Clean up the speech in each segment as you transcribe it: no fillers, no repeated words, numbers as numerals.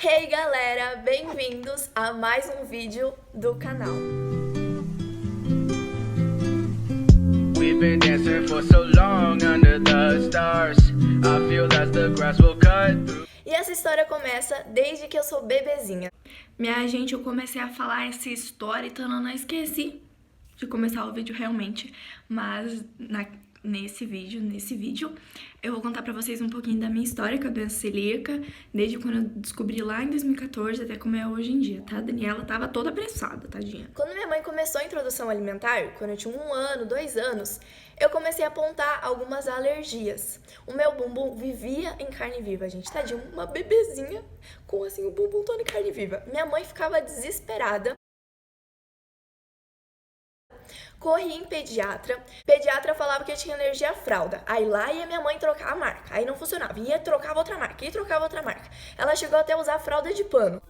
Hey galera, bem-vindos a mais um vídeo do canal. We've been dancing for so long under the stars. I feel that the grass will cut through. E essa história começa desde que eu sou bebezinha. Minha gente, eu comecei a falar essa história e eu não esqueci de começar o vídeo realmente, mas nesse vídeo eu vou contar pra vocês um pouquinho da minha história com a doença celíaca, desde quando eu descobri lá em 2014 até como é hoje em dia, tá? A Daniela tava toda apressada, tadinha. Quando minha mãe começou a introdução alimentar, quando eu tinha 1 ano, 2 anos, eu comecei a apontar algumas alergias. O meu bumbum vivia em carne viva, gente, tadinho, uma bebezinha com assim o bumbum todo em carne viva. Minha mãe ficava desesperada. Corri em pediatra. Pediatra falava que eu tinha alergia à fralda. Aí lá ia minha mãe trocar a marca. Aí não funcionava. Ia trocava outra marca. Ia trocava outra marca. Ela chegou até a usar fralda de pano.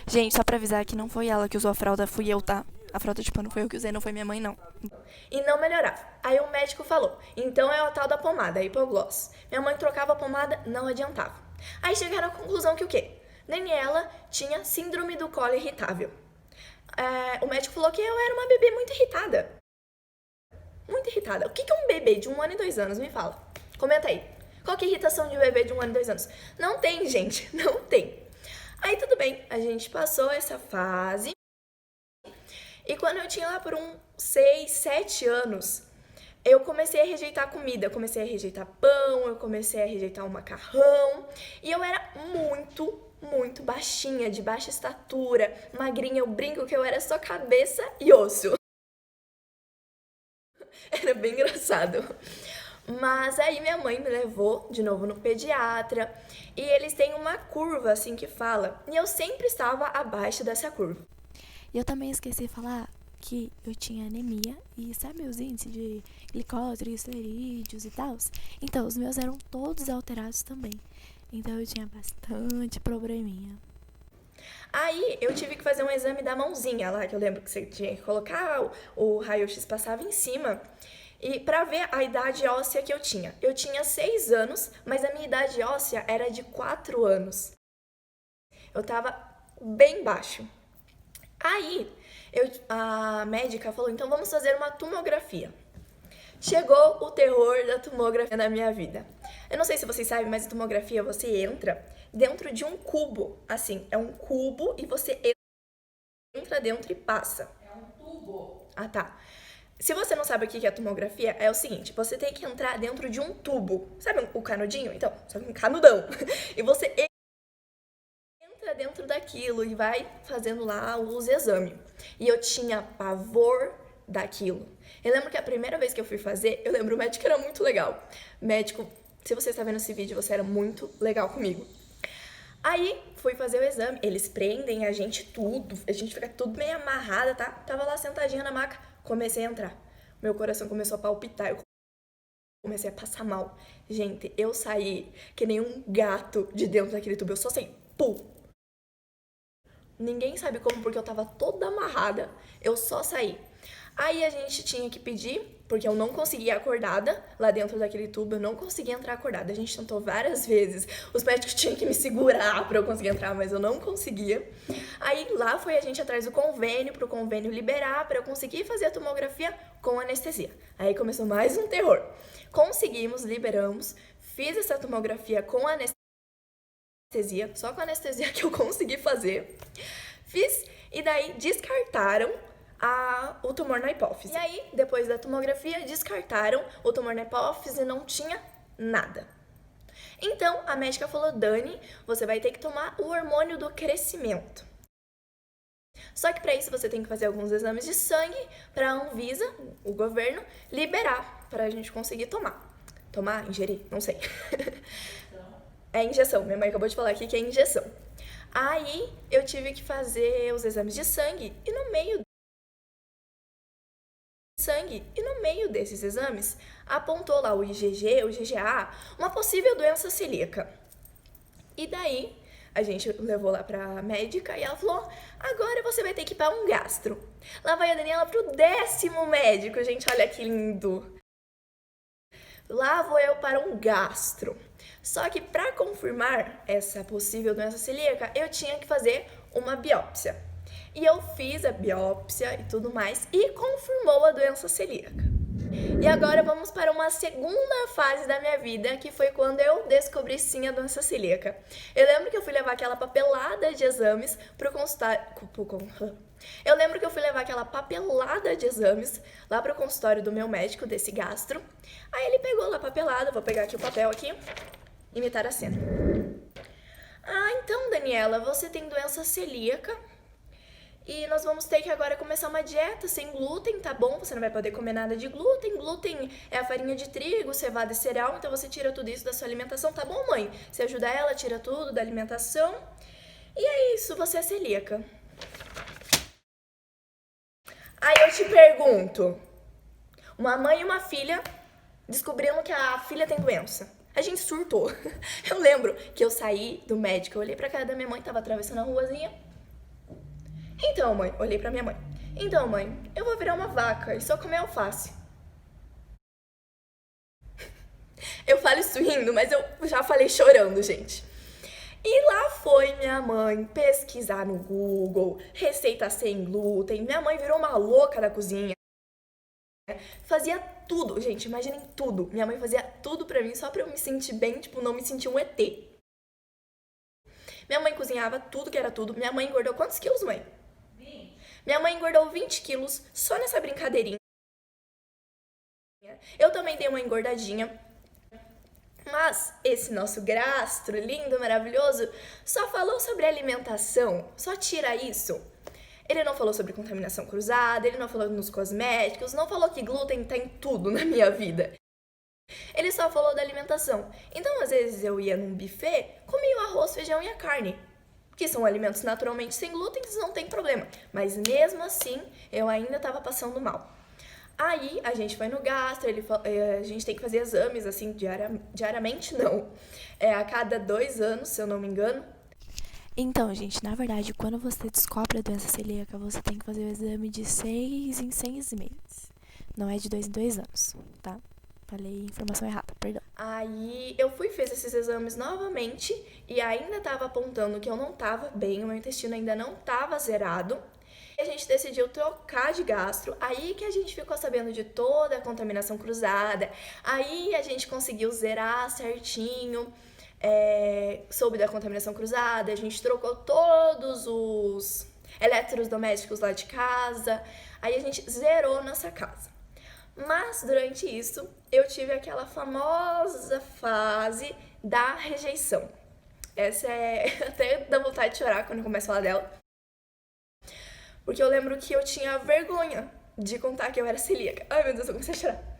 Gente, só pra avisar que não foi ela que usou a fralda, fui eu, tá? A fralda de pano foi eu que usei, não foi minha mãe, não. E não melhorava. Aí o médico falou, então é o tal da pomada, a hipogloss. Minha mãe trocava a pomada, não adiantava. Aí chegaram à conclusão que o quê? Daniela tinha síndrome do colo irritável. O médico falou que eu era uma bebê muito irritada. Muito irritada. O que é um bebê de 1 ano e 2 anos? Me fala. Comenta aí. Qual que é a irritação de um bebê de 1 ano e 2 anos? Não tem, gente. Não tem. Aí tudo bem. A gente passou essa fase. E quando eu tinha lá por uns 6, 7 anos, eu comecei a rejeitar comida. Eu comecei a rejeitar pão, eu comecei a rejeitar o macarrão. E eu era muito baixinha, de baixa estatura, magrinha. Eu brinco que eu era só cabeça e osso. Era bem engraçado. Mas aí minha mãe me levou de novo no pediatra e eles têm uma curva assim que fala, e eu sempre estava abaixo dessa curva. E eu também esqueci de falar que eu tinha anemia e sabe os índices de glicose, triglicerídeos e tal? Então, os meus eram todos alterados também. Então, eu tinha bastante probleminha. Aí eu tive que fazer um exame da mãozinha lá, que eu lembro que você tinha que colocar, o raio-x passava em cima, e pra ver a idade óssea que eu tinha. Eu tinha 6 anos, mas a minha idade óssea era de 4 anos. Eu tava bem baixo. Aí a médica falou, então vamos fazer uma tomografia. Chegou o terror da tomografia na minha vida. Eu não sei se vocês sabem, mas a tomografia você entra dentro de um cubo. Assim, é um cubo e você entra dentro e passa. É um tubo. Ah, tá. Se você não sabe o que é tomografia, é o seguinte, você tem que entrar dentro de um tubo. Sabe o canudinho? Então, só que um canudão. E você entra dentro daquilo e vai fazendo lá os exames. E eu tinha pavor daquilo. Eu lembro que a primeira vez que eu fui fazer, eu lembro o médico era muito legal. Médico, se você está vendo esse vídeo, você era muito legal comigo. Aí, fui fazer o exame, eles prendem a gente tudo, a gente fica tudo meio amarrada, tá? Tava lá sentadinha na maca, comecei a entrar. Meu coração começou a palpitar, eu comecei a passar mal. Gente, eu saí que nem um gato de dentro daquele tubo, eu só saí, pum! Ninguém sabe como, porque eu tava toda amarrada, eu só saí. Aí a gente tinha que pedir, porque eu não conseguia acordada lá dentro daquele tubo, eu não conseguia entrar acordada. A gente tentou várias vezes, os médicos tinham que me segurar pra eu conseguir entrar, mas eu não conseguia. Aí lá foi a gente atrás do convênio, pro convênio liberar, pra eu conseguir fazer a tomografia com anestesia. Aí começou mais um terror. Conseguimos, liberamos, fiz essa tomografia com anestesia, só com anestesia que eu consegui fazer. Fiz, e daí descartaram o tumor na hipófise. E aí, depois da tomografia, descartaram o tumor na hipófise e não tinha nada. Então, a médica falou, Dani, você vai ter que tomar o hormônio do crescimento. Só que para isso você tem que fazer alguns exames de sangue para a Anvisa, o governo, liberar para a gente conseguir tomar. Tomar? Ingerir? Não sei. É injeção. Minha mãe acabou de falar aqui que é injeção. Aí, eu tive que fazer os exames de sangue e no meio desses exames, apontou lá o IgG, o IgA, uma possível doença celíaca. E daí, a gente levou lá pra médica e ela falou, agora você vai ter que ir pra um gastro. Lá vai a Daniela pro 10º médico, gente, olha que lindo. Lá vou eu para um gastro. Só que para confirmar essa possível doença celíaca, eu tinha que fazer uma biópsia. E eu fiz a biópsia e tudo mais e confirmou a doença celíaca. E agora vamos para uma segunda fase da minha vida, que foi quando eu descobri sim a doença celíaca. Eu lembro que eu fui levar aquela papelada de exames pro consultório. Eu lembro que eu fui levar aquela papelada de exames lá pro consultório do meu médico, desse gastro. Aí ele pegou lá a papelada, vou pegar aqui o papel aqui, imitar a cena. Ah, então, Daniela, você tem doença celíaca. E nós vamos ter que agora começar uma dieta sem glúten, tá bom? Você não vai poder comer nada de glúten. Glúten é a farinha de trigo, cevada e cereal, então você tira tudo isso da sua alimentação, tá bom, mãe? Você ajuda ela, tira tudo da alimentação. E é isso, você é celíaca. Aí eu te pergunto, uma mãe e uma filha descobrindo que a filha tem doença. A gente surtou. Eu lembro que eu saí do médico, eu olhei pra cara da minha mãe, tava atravessando a ruazinha. Então, mãe, olhei pra minha mãe. Então, mãe, eu vou virar uma vaca e só comer alface. Eu falo isso rindo, mas eu já falei chorando, gente. E lá foi minha mãe pesquisar no Google, receita sem glúten. Minha mãe virou uma louca da cozinha. Fazia tudo, gente, imaginem tudo. Minha mãe fazia tudo pra mim só pra eu me sentir bem, tipo, não me sentir um ET. Minha mãe cozinhava tudo que era tudo. Minha mãe engordou quantos quilos, mãe? 20. Minha mãe engordou 20 quilos só nessa brincadeirinha. Eu também dei uma engordadinha. Mas esse nosso gastro lindo, maravilhoso, só falou sobre alimentação. Só tira isso. Ele não falou sobre contaminação cruzada, ele não falou nos cosméticos, não falou que glúten tá em tudo na minha vida. Ele só falou da alimentação. Então, às vezes, eu ia num buffet, comia o arroz, feijão e a carne, que são alimentos naturalmente sem glúten, não tem problema. Mas mesmo assim, eu ainda estava passando mal. Aí, a gente foi no gastro, a gente tem que fazer exames, assim, diariamente, não. A cada 2 anos, se eu não me engano. Então, gente, na verdade, quando você descobre a doença celíaca, você tem que fazer o exame de 6 em 6 meses. Não é de 2 em 2 anos, tá? Falei informação errada, perdão. Aí eu fiz esses exames novamente e ainda tava apontando que eu não tava bem, o meu intestino ainda não tava zerado. E a gente decidiu trocar de gastro, aí que a gente ficou sabendo de toda a contaminação cruzada, aí a gente conseguiu zerar certinho, soube da contaminação cruzada, a gente trocou todos os eletrodomésticos lá de casa, aí a gente zerou nossa casa. Mas, durante isso, eu tive aquela famosa fase da rejeição. Essa até dá vontade de chorar quando eu começo a falar dela. Porque eu lembro que eu tinha vergonha de contar que eu era celíaca. Ai, meu Deus, eu comecei a chorar.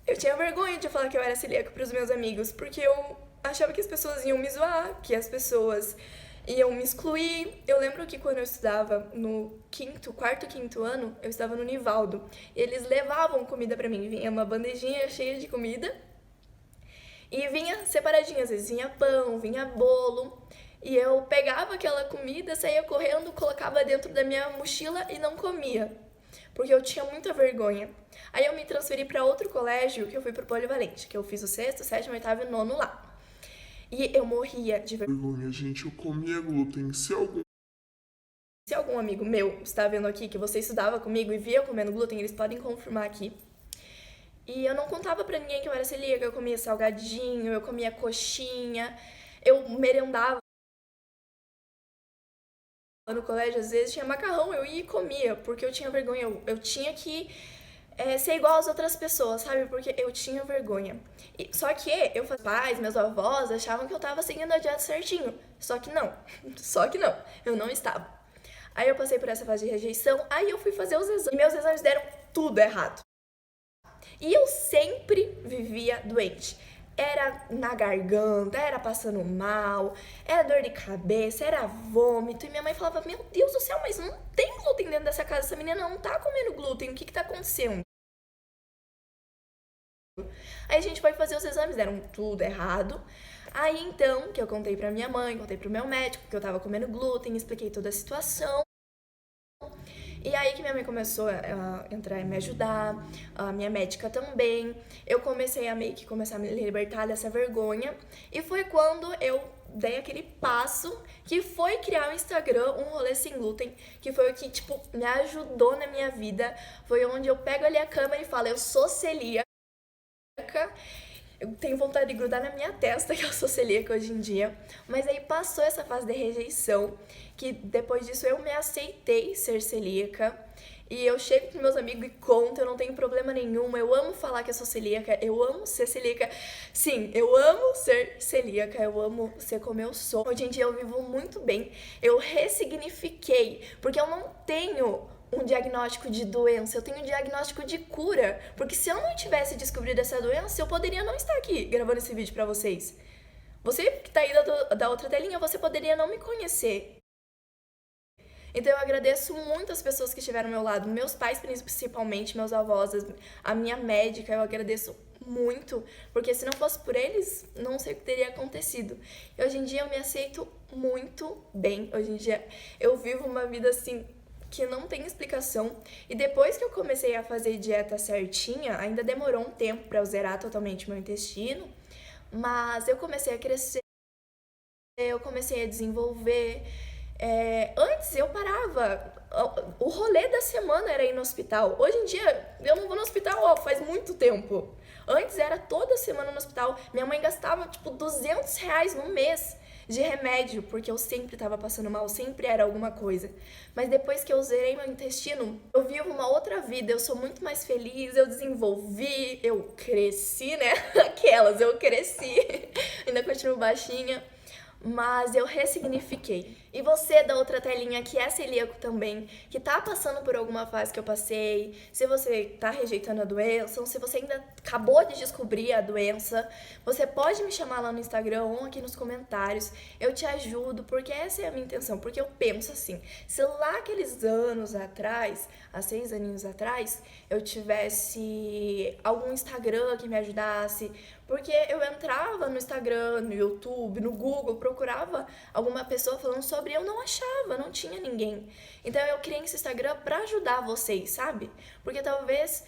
Eu tinha vergonha de falar que eu era celíaca pros meus amigos, porque eu achava que as pessoas iam me zoar, que as pessoas iam me excluir. Eu lembro que quando eu estudava no quarto, quinto ano, eu estava no Nivaldo. E eles levavam comida pra mim. Vinha uma bandejinha cheia de comida. E vinha separadinha. Às vezes vinha pão, vinha bolo. E eu pegava aquela comida, saía correndo, colocava dentro da minha mochila e não comia. Porque eu tinha muita vergonha. Aí eu me transferi pra outro colégio, que eu fui pro Polivalente. Que eu fiz o 6º, 7º, 8º e 9º lá. E eu morria de vergonha, gente. Eu comia glúten. Se algum amigo meu está vendo aqui que você estudava comigo e via eu comendo glúten, eles podem confirmar aqui. E eu não contava pra ninguém que eu era celíaca. Eu comia salgadinho, eu comia coxinha, eu merendava no colégio. Às vezes tinha macarrão, eu ia e comia, porque eu tinha vergonha. Eu tinha que ser igual às outras pessoas, sabe? Porque eu tinha vergonha. Só que pais, meus avós achavam que eu tava seguindo a dieta certinho. Só que não. Eu não estava. Aí eu passei por essa fase de rejeição, aí eu fui fazer os exames. E meus exames deram tudo errado. E eu sempre vivia doente. Era na garganta, era passando mal, era dor de cabeça, era vômito. E minha mãe falava, meu Deus do céu, mas não tem glúten dentro dessa casa. Essa menina não tá comendo glúten, o que tá acontecendo? Aí a gente foi fazer os exames, deram tudo errado. Aí então, que eu contei pra minha mãe, contei pro meu médico que eu tava comendo glúten, expliquei toda a situação. E aí que minha mãe começou a entrar e me ajudar, a minha médica também. Eu comecei a meio que começar a me libertar dessa vergonha. E foi quando eu dei aquele passo que foi criar o Instagram, Um Rolê Sem Glúten, que foi o que, tipo, me ajudou na minha vida. Foi onde eu pego ali a câmera e falo, eu sou celíaca. Eu tenho vontade de grudar na minha testa que eu sou celíaca hoje em dia. Mas aí passou essa fase de rejeição, que depois disso eu me aceitei ser celíaca. E eu chego com meus amigos e conto, eu não tenho problema nenhum. Eu amo falar que eu sou celíaca, eu amo ser celíaca. Sim, eu amo ser celíaca, eu amo ser como eu sou. Hoje em dia eu vivo muito bem. Eu ressignifiquei, porque eu não tenho um diagnóstico de doença, eu tenho um diagnóstico de cura. Porque se eu não tivesse descobrido essa doença, eu poderia não estar aqui gravando esse vídeo pra vocês. Você que tá aí da outra telinha, você poderia não me conhecer. Então eu agradeço muito as pessoas que estiveram ao meu lado, meus pais principalmente, meus avós, a minha médica, eu agradeço muito, porque se não fosse por eles, não sei o que teria acontecido. E hoje em dia eu me aceito muito bem, hoje em dia eu vivo uma vida assim que não tem explicação. E depois que eu comecei a fazer dieta certinha, ainda demorou um tempo para eu zerar totalmente meu intestino, mas eu comecei a crescer, eu comecei a desenvolver. Antes eu parava, o rolê da semana era ir no hospital. Hoje em dia eu não vou no hospital faz muito tempo. Antes era toda semana no hospital. Minha mãe gastava tipo R$200 no mês de remédio, porque eu sempre tava passando mal, sempre era alguma coisa. Mas depois que eu zerei meu intestino, eu vivo uma outra vida, eu sou muito mais feliz, eu desenvolvi, eu cresci, né? Eu cresci, ainda continuo baixinha. Mas eu ressignifiquei. E você da outra telinha que é celíaco também, que tá passando por alguma fase que eu passei, se você tá rejeitando a doença, ou se você ainda acabou de descobrir a doença, você pode me chamar lá no Instagram ou aqui nos comentários. Eu te ajudo, porque essa é a minha intenção. Porque eu penso assim, se lá aqueles anos atrás, há 6 aninhos atrás, eu tivesse algum Instagram que me ajudasse, porque eu entrava no Instagram, no YouTube, no Google, procurava alguma pessoa falando sobre, eu não achava, não tinha ninguém. Então eu criei esse Instagram pra ajudar vocês, sabe? Porque talvez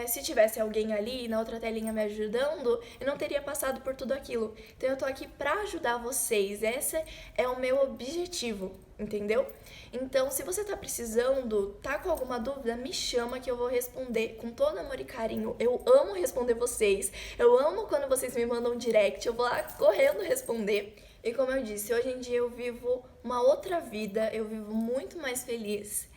se tivesse alguém ali na outra telinha me ajudando, eu não teria passado por tudo aquilo. Então eu tô aqui pra ajudar vocês, esse é o meu objetivo, entendeu? Então, se você tá precisando, tá com alguma dúvida, me chama que eu vou responder com todo amor e carinho. Eu amo responder vocês, eu amo quando vocês me mandam um direct, eu vou lá correndo responder. E como eu disse, hoje em dia eu vivo uma outra vida, eu vivo muito mais feliz.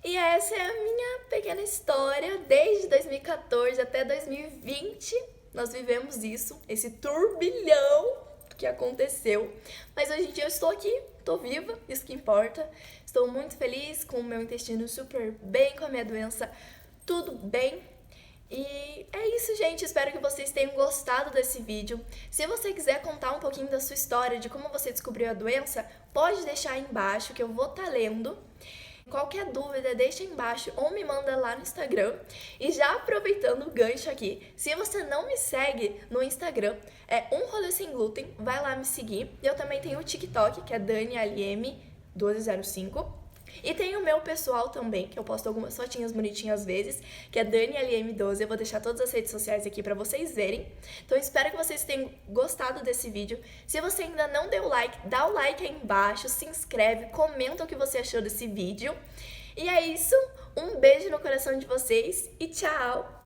E essa é a minha pequena história, desde 2014 até 2020, nós vivemos isso, esse turbilhão que aconteceu. Mas hoje em dia eu estou aqui, estou viva, isso que importa. Estou muito feliz com o meu intestino super bem, com a minha doença tudo bem. E é isso, gente. Espero que vocês tenham gostado desse vídeo. Se você quiser contar um pouquinho da sua história, de como você descobriu a doença, pode deixar aí embaixo que eu vou estar lendo. Qualquer dúvida, deixa aí embaixo ou me manda lá no Instagram. E já aproveitando o gancho aqui, se você não me segue no Instagram, é Um Rolê Sem Glúten, vai lá me seguir. Eu também tenho o TikTok, que é DaniLM1205. E tem o meu pessoal também, que eu posto algumas fotinhas bonitinhas às vezes, que é DaniLM12. Eu vou deixar todas as redes sociais aqui pra vocês verem. Então eu espero que vocês tenham gostado desse vídeo. Se você ainda não deu like, dá o like aí embaixo, se inscreve, comenta o que você achou desse vídeo. E é isso, um beijo no coração de vocês e tchau!